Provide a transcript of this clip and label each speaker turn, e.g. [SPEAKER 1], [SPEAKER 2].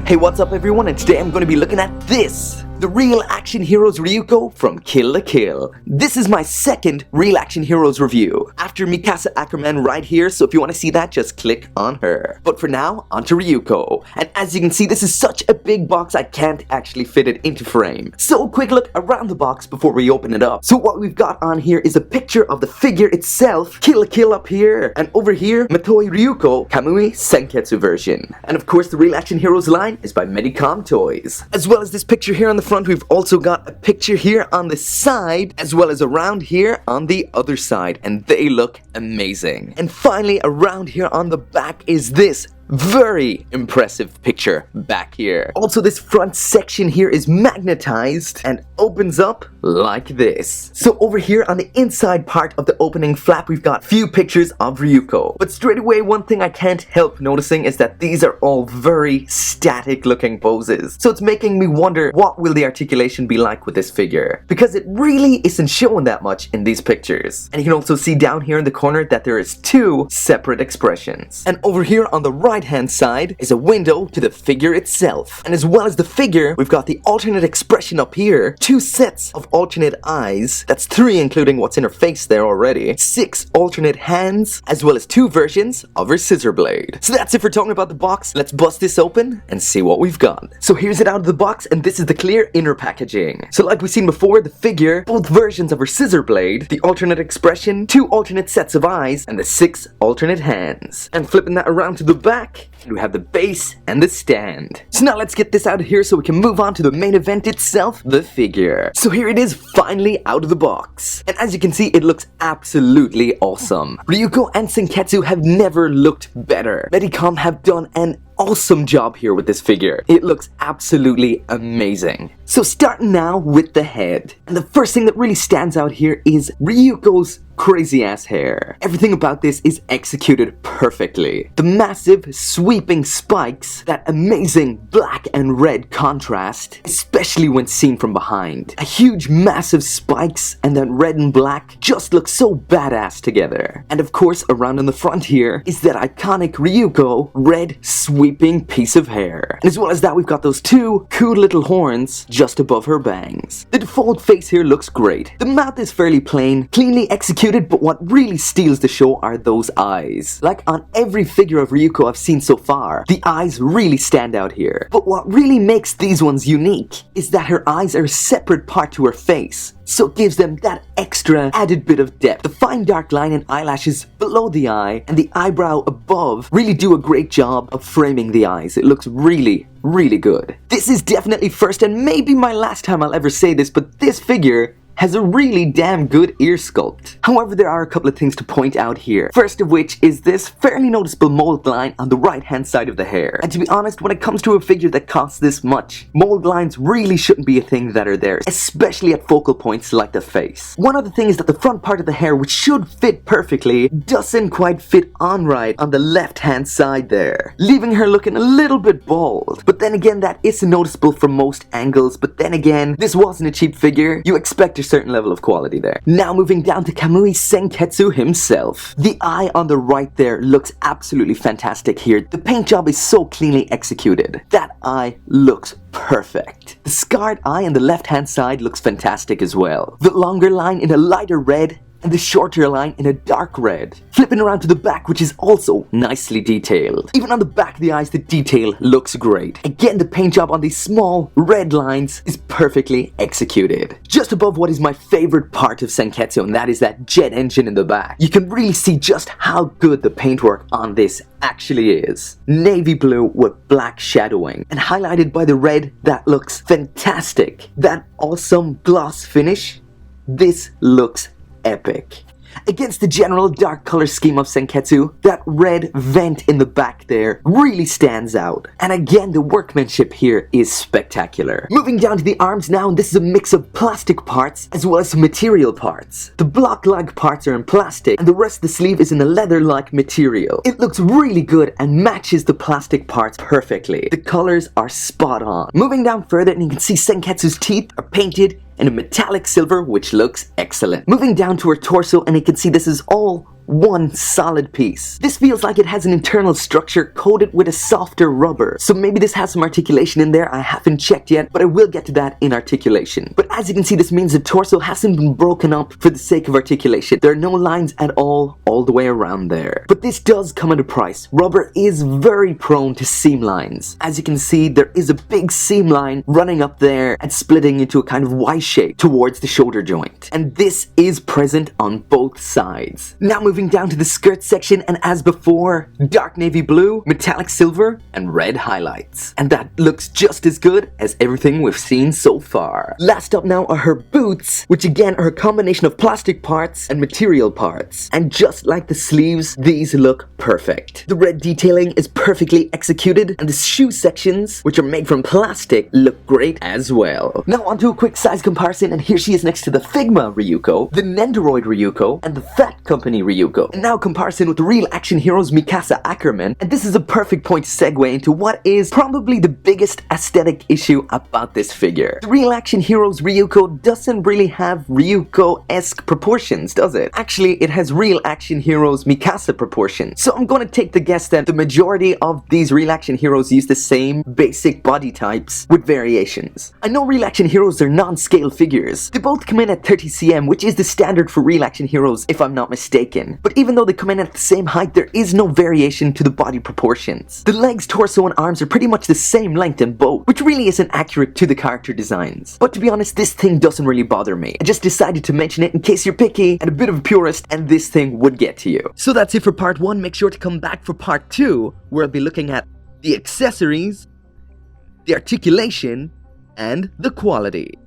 [SPEAKER 1] Hey, what's up everyone, and today I'm going to be looking at this! The Real Action Heroes Ryuko from Kill la Kill. This is my second Real Action Heroes review, after Mikasa Ackerman right here, so if you want to see that, just click on her. But for now, onto Ryuko. And as you can see, this is such a big box, I can't actually fit it into frame. So a quick look around the box before we open it up. So what we've got on here is a picture of the figure itself, Kill la Kill up here, and over here, Matoi Ryuko, Kamui Senketsu version. And of course, the Real Action Heroes line is by Medicom Toys. As well as this picture here on the front, we've also got a picture here on the side, as well as around here on the other side, and they look amazing. And finally, around here on the back is this very impressive picture back here. Also, this front section here is magnetized and opens up like this. So over here on the inside part of the opening flap, we've got few pictures of Ryuko. But straight away, one thing I can't help noticing is that these are all very static looking poses. So it's making me wonder, what will the articulation be like with this figure? Because it really isn't showing that much in these pictures. And you can also see down here in the corner that there is two separate expressions. And over here on the right hand side is a window to the figure itself. And as well as the figure, we've got the alternate expression up here, two sets of alternate eyes, that's 3 including what's in her face there already, 6 alternate hands, as well as 2 versions of her scissor blade. So that's it for talking about the box. Let's bust this open and see what we've got. So here's it out of the box, and this is the clear inner packaging. So like we've seen before, the figure, both versions of her scissor blade, the alternate expression, 2 alternate sets of eyes, and the 6 alternate hands. And flipping that around to the back, we have the base and the stand. So now let's get this out of here so we can move on to the main event itself, the figure. So here it is, finally out of the box. And as you can see, it looks absolutely awesome. Ryuko and Senketsu have never looked better. Medicom have done an awesome job here with this figure. It looks absolutely amazing. So starting now with the head. And the first thing that really stands out here is Ryuko's crazy ass hair. Everything about this is executed perfectly. The massive sweeping spikes, that amazing black and red contrast, especially when seen from behind. A huge massive spikes and then red and black just look so badass together. And of course, around in the front here is that iconic Ryuko red sweeping piece of hair. And as well as that, we've got those 2 cool little horns just above her bangs. The default face here looks great. The mouth is fairly plain, cleanly executed, but what really steals the show are those eyes. Like on every figure of Ryuko I've seen so far, the eyes really stand out here. But what really makes these ones unique is that her eyes are a separate part to her face, so it gives them that extra added bit of depth. The fine dark line and eyelashes below the eye and the eyebrow above really do a great job of framing the eyes. It looks really good. This is definitely first and maybe my last time I'll ever say this, but this figure has a really damn good ear sculpt. However, there are a couple of things to point out here. First of which is this fairly noticeable mold line on the right hand side of the hair. And to be honest, when it comes to a figure that costs this much, mold lines really shouldn't be a thing that are there, especially at focal points like the face. One other thing is that the front part of the hair, which should fit perfectly, doesn't quite fit on right on the left hand side there, leaving her looking a little bit bald. But then again, that isn't noticeable from most angles, but then again, this wasn't a cheap figure. You expect a certain level of quality there. Now moving down to Kamui Senketsu himself. The eye on the right there looks absolutely fantastic here. The paint job is so cleanly executed. That eye looks perfect. The scarred eye on the left hand side looks fantastic as well. The longer line in a lighter red and the shorter line in a dark red. Flipping around to the back, which is also nicely detailed. Even on the back of the eyes, the detail looks great. Again, the paint job on these small red lines is perfectly executed. Just above what is my favorite part of Senketsu, and that is that jet engine in the back. You can really see just how good the paintwork on this actually is. Navy blue with black shadowing, and highlighted by the red, that looks fantastic. That awesome gloss finish, this looks epic. Against the general dark color scheme of Senketsu, that red vent in the back there really stands out. And again, the workmanship here is spectacular. Moving down to the arms now, and this is a mix of plastic parts as well as material parts. The block-like parts are in plastic, and the rest of the sleeve is in a leather-like material. It looks really good and matches the plastic parts perfectly. The colors are spot on. Moving down further, and you can see Senketsu's teeth are painted in a metallic silver, which looks excellent. Moving down to her torso, and you can see this is all one solid piece. This feels like it has an internal structure coated with a softer rubber. So maybe this has some articulation in there. I haven't checked yet, but I will get to that in articulation. But as you can see, this means the torso hasn't been broken up for the sake of articulation. There are no lines at all the way around there. But this does come at a price. Rubber is very prone to seam lines. As you can see, there is a big seam line running up there and splitting into a kind of Y shape towards the shoulder joint. And this is present on both sides. Now moving down to the skirt section, and as before, dark navy blue, metallic silver, and red highlights. And that looks just as good as everything we've seen so far. Last up now are her boots, which again are a combination of plastic parts and material parts. And just like the sleeves, these look perfect. The red detailing is perfectly executed, and the shoe sections, which are made from plastic, look great as well. Now onto a quick size comparison, and here she is next to the Figma Ryuko, the Nendoroid Ryuko, and the Fat Company Ryuko. And now comparison with the Real Action Heroes Mikasa Ackerman, and this is a perfect point to segue into what is probably the biggest aesthetic issue about this figure. The Real Action Heroes Ryuko doesn't really have Ryuko-esque proportions, does it? Actually, it has Real Action Heroes Mikasa proportions. So I'm going to take the guess that the majority of these Real Action Heroes use the same basic body types with variations. I know Real Action Heroes are non-scale figures. They both come in at 30 cm, which is the standard for Real Action Heroes if I'm not mistaken. But even though they come in at the same height, there is no variation to the body proportions. The legs, torso, and arms are pretty much the same length in both, which really isn't accurate to the character designs. But to be honest, this thing doesn't really bother me. I just decided to mention it in case you're picky and a bit of a purist and this thing would get to you. So that's it for part 1. Make sure to come back for part 2, where I'll be looking at the accessories, the articulation, and the quality.